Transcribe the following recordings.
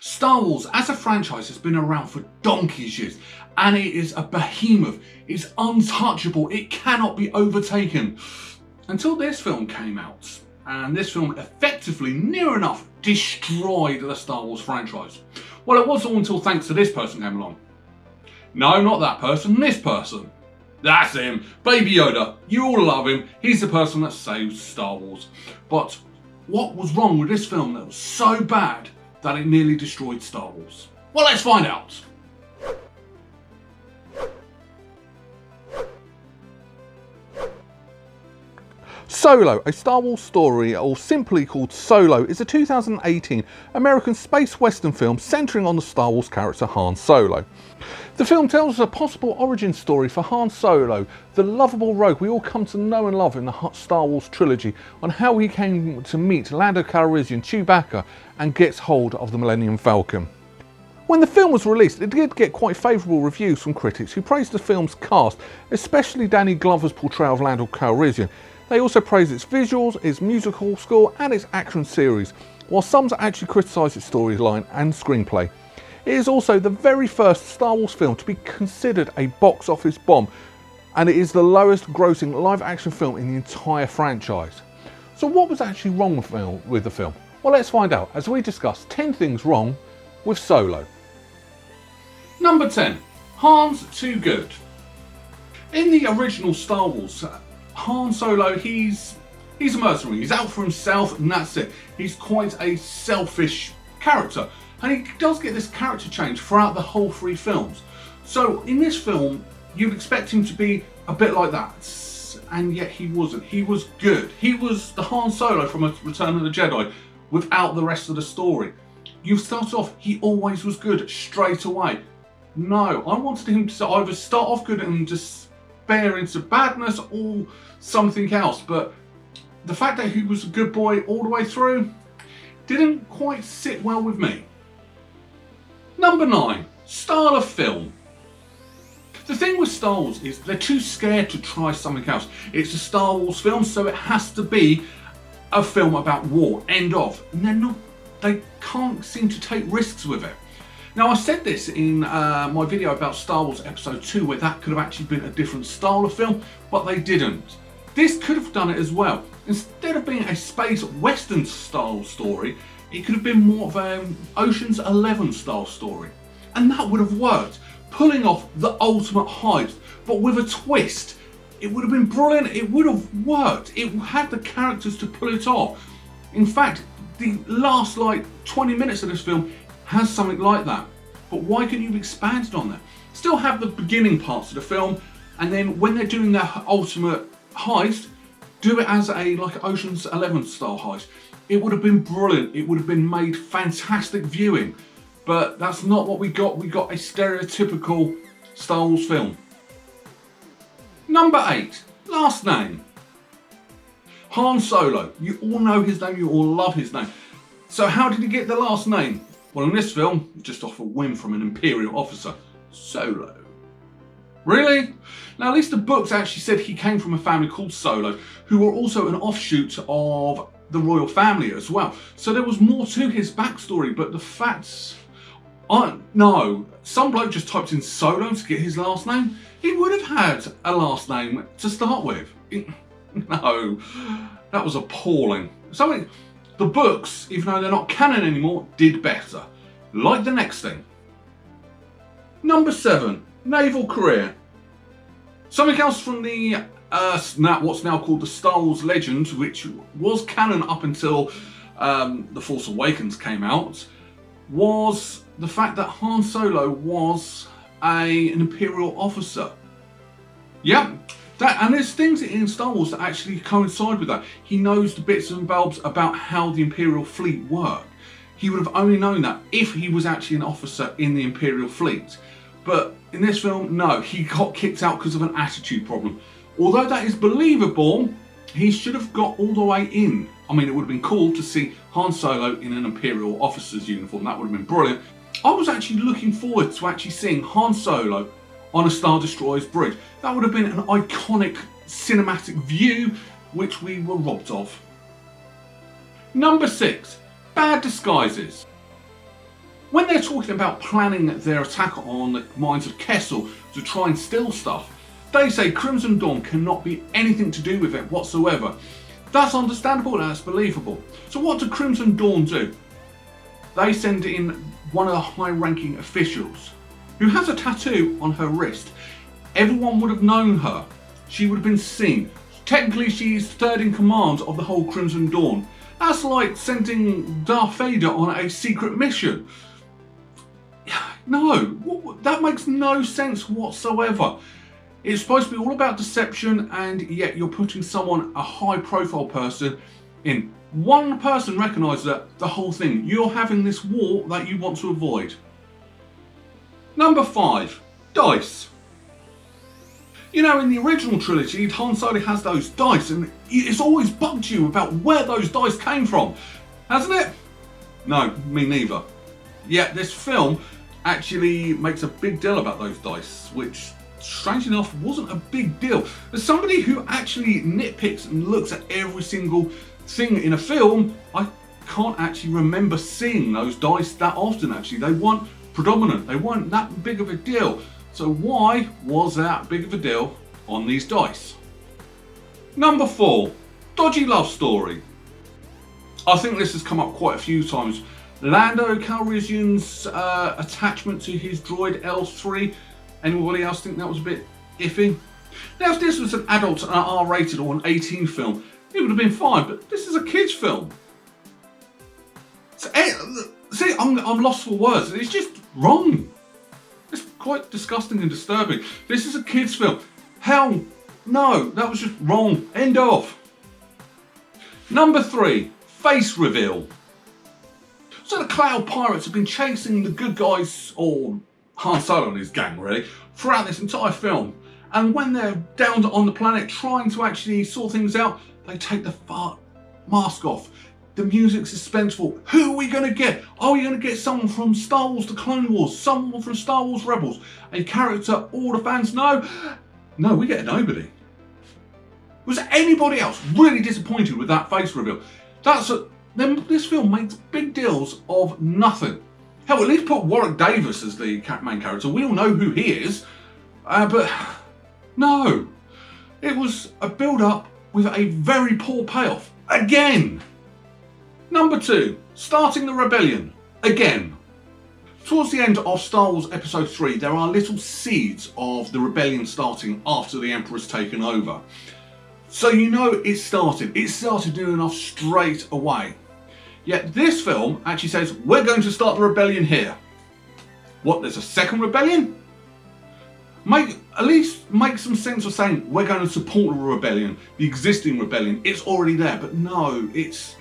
Star Wars as a franchise has been around for donkey's years, and it is a behemoth. It's untouchable. It cannot be overtaken. Until this film came out, and this film effectively, near enough, destroyed the Star Wars franchise. Well, it wasn't until thanks to this person came along. No, not that person, this person. That's him, Baby Yoda. You all love him. He's the person that saved Star Wars. But what was wrong with this film that was so bad that it nearly destroyed Star Wars? Well, let's find out. Solo, a Star Wars story, or simply called Solo, is a 2018 American space western film centering on the Star Wars character Han Solo. The film tells us a possible origin story for Han Solo, the lovable rogue we all come to know and love in the Star Wars trilogy, on how he came to meet Lando Calrissian, Chewbacca, and gets hold of the Millennium Falcon. When the film was released, it did get quite favourable reviews from critics who praised the film's cast, especially Danny Glover's portrayal of Lando Calrissian. They also praised its visuals, its musical score and its action series, while some actually criticised its storyline and screenplay. It is also the very first Star Wars film to be considered a box office bomb, and it is the lowest grossing live action film in the entire franchise. So what was actually wrong with the film? Well, let's find out as we discuss 10 things wrong with Solo. Number 10. Han's too good. In the original Star Wars, Han Solo, he's a mercenary. He's out for himself and that's it. He's quite a selfish character. And he does get this character change throughout the whole 3 films. So in this film, you'd expect him to be a bit like that. And yet he wasn't. He was good. He was the Han Solo from Return of the Jedi without the rest of the story. You start off, he always was good straight away. No, I wanted him to either start off good and just bear into badness or something else, but the fact that he was a good boy all the way through didn't quite sit well with me. Number 9. Style of film. The thing with Star Wars is they're too scared to try something else. It's a Star Wars film, so it has to be a film about war, end of. And they can't seem to take risks with it. Now, I said this in my video about Star Wars Episode 2, where that could have actually been a different style of film, but they didn't. This could have done it as well. Instead of being a space western style story, it could have been more of an Ocean's 11 style story. And that would have worked, pulling off the ultimate heist, but with a twist. It would have been brilliant, it would have worked. It had the characters to pull it off. In fact, the last 20 minutes of this film has something like that. But why couldn't you have expanded on that? Still have the beginning parts of the film, and then when they're doing their ultimate heist, do it as like an Ocean's 11 style heist. It would have been brilliant. It would have been made fantastic viewing. But that's not what we got. We got a stereotypical Star Wars film. Number 8. Last name. Han Solo. You all know his name. You all love his name. So how did he get the last name? Well, in this film, just off a whim from an Imperial officer, Solo. Really? Now, at least the books actually said he came from a family called Solo, who were also an offshoot of the royal family as well. So there was more to his backstory, but the facts aren't. No, some bloke just typed in Solo to get his last name. He would have had a last name to start with. No, that was appalling. So the books, even though they're not canon anymore, did better. Like the next thing. Number 7, Naval Career. Something else from the what's now called the Star Wars Legend, which was canon up until The Force Awakens came out, was the fact that Han Solo was an Imperial officer. Yeah. And there's things in Star Wars that actually coincide with that. He knows the bits and bobs about how the Imperial fleet work. He would have only known that if he was actually an officer in the Imperial fleet. But in this film, no, he got kicked out because of an attitude problem. Although that is believable, he should have got all the way in. I mean, it would have been cool to see Han Solo in an Imperial officer's uniform. That would have been brilliant. I was actually looking forward to actually seeing Han Solo on a Star Destroyer's bridge. That would have been an iconic cinematic view, which we were robbed of. Number 6, bad disguises. When they're talking about planning their attack on the mines of Kessel to try and steal stuff, they say Crimson Dawn cannot be anything to do with it whatsoever. That's understandable, that's believable. So what do Crimson Dawn do? They send in one of the high-ranking officials who has a tattoo on her wrist. Everyone would have known her. She would have been seen. Technically, she's third in command of the whole Crimson Dawn. That's like sending Darth Vader on a secret mission. No, that makes no sense whatsoever. It's supposed to be all about deception, and yet you're putting someone, a high-profile person, in. One person recognises that the whole thing. You're having this war that you want to avoid. Number 5, dice. You know, in the original trilogy, Han Solo has those dice, and it's always bugged you about where those dice came from, hasn't it? No, me neither. Yet this film actually makes a big deal about those dice, which, strangely enough, wasn't a big deal. As somebody who actually nitpicks and looks at every single thing in a film, I can't actually remember seeing those dice that often actually. They weren't predominant, they weren't that big of a deal. So why was that big of a deal on these dice? Number 4, dodgy love story. I think this has come up quite a few times. Lando Calrissian's attachment to his droid L3. Anybody else think that was a bit iffy? Now, if this was an adult, an R-rated or an 18 film, it would have been fine, but this is a kids' film. So, see, I'm lost for words. It's just wrong. It's quite disgusting and disturbing. This is a kids' film. Hell, no, that was just wrong. End of. Number 3, face reveal. So the Cloud Pirates have been chasing the good guys, or Han Solo and his gang really, throughout this entire film. And when they're down on the planet trying to actually sort things out, they take the mask off. The music's suspenseful. Who are we going to get? Are we going to get someone from Star Wars The Clone Wars? Someone from Star Wars Rebels? A character all the fans know? No, we get nobody. Was anybody else really disappointed with that face reveal? This film makes big deals of nothing. Hell, at least put Warwick Davis as the main character. We all know who he is. But no. It was a build-up with a very poor payoff. Again. Number 2, starting the rebellion. Again. Towards the end of Star Wars Episode 3, there are little seeds of the rebellion starting after the Emperor's taken over. So you know it started. It started doing enough straight away. Yet this film actually says, we're going to start the rebellion here. What, there's a second rebellion? At least make some sense of saying, we're going to support the rebellion, the existing rebellion. It's already there, but no, it's...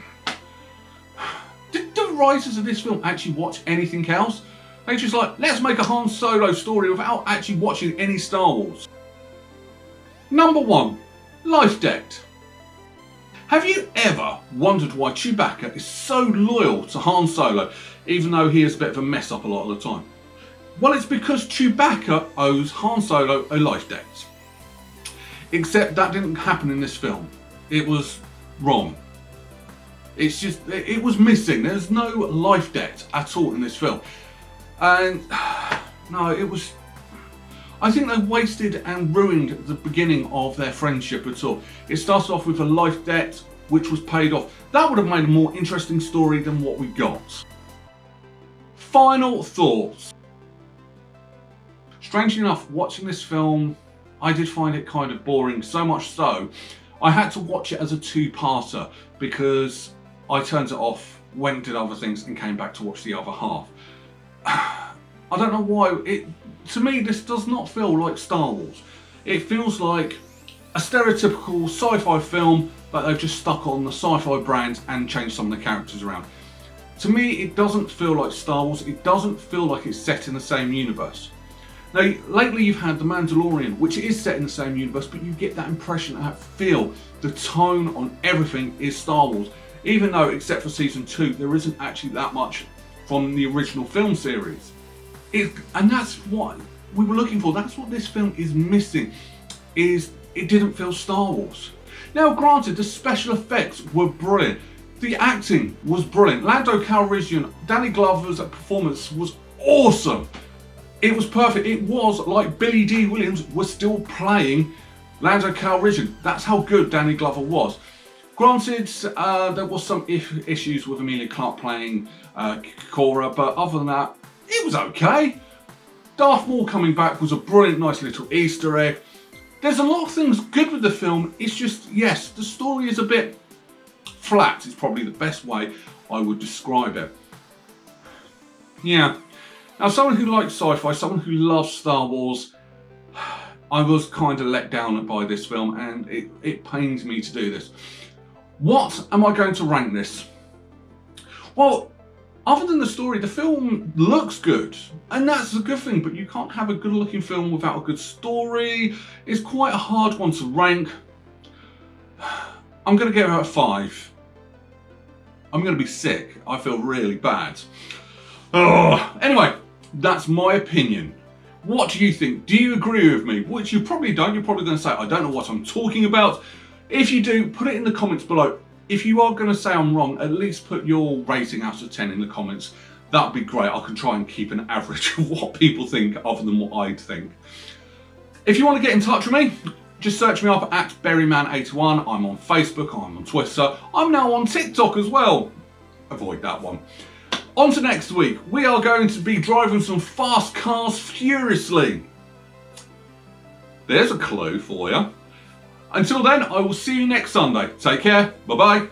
Did the writers of this film actually watch anything else? They just like, let's make a Han Solo story without actually watching any Star Wars. Number 1, life debt. Have you ever wondered why Chewbacca is so loyal to Han Solo, even though he is a bit of a mess up a lot of the time? Well, it's because Chewbacca owes Han Solo a life debt. Except that didn't happen in this film. It was wrong. It's just, it was missing. There's no life debt at all in this film. And no, it was... I think they wasted and ruined the beginning of their friendship at all. It started off with a life debt, which was paid off. That would have made a more interesting story than what we got. Final thoughts. Strangely enough, watching this film, I did find it kind of boring, so much so, I had to watch it as a 2-parter because I turned it off, went and did other things and came back to watch the other half. I don't know why, to me this does not feel like Star Wars. It feels like a stereotypical sci-fi film that they've just stuck on the sci-fi brand and changed some of the characters around. To me, it doesn't feel like Star Wars, it doesn't feel like it's set in the same universe. Now, lately you've had The Mandalorian, which is set in the same universe, but you get that impression, that feel, the tone on everything is Star Wars. Even though, except for Season 2, there isn't actually that much from the original film series. And that's what we were looking for. That's what this film is missing, is it didn't feel Star Wars. Now, granted, the special effects were brilliant. The acting was brilliant. Lando Calrissian, Danny Glover's performance was awesome. It was perfect. It was like Billy D. Williams was still playing Lando Calrissian. That's how good Danny Glover was. Granted, there was some issues with Emilia Clarke playing Cora, but other than that, it was okay. Darth Maul coming back was a brilliant, nice little Easter egg. There's a lot of things good with the film. It's just, yes, the story is a bit flat. It's probably the best way I would describe it. Yeah. Now, someone who likes sci-fi, someone who loves Star Wars, I was kind of let down by this film, and it pains me to do this. What am I going to rank this? Well, other than the story, the film looks good, and that's a good thing, but you can't have a good looking film without a good story. It's quite a hard one to rank. I'm going to give it a 5. I'm going to be sick. I feel really bad. Anyway, that's my opinion. What do you think? Do you agree with me? Which you probably don't. You're probably going to say, I don't know what I'm talking about. If you do, put it in the comments below. If you are going to say I'm wrong, at least put your rating out of 10 in the comments. That would be great. I can try and keep an average of what people think other than what I'd think. If you want to get in touch with me, just search me up at Berryman81. I'm on Facebook, I'm on Twitter. I'm now on TikTok as well. Avoid that one. On to next week. We are going to be driving some fast cars furiously. There's a clue for you. Until then, I will see you next Sunday. Take care. Bye-bye.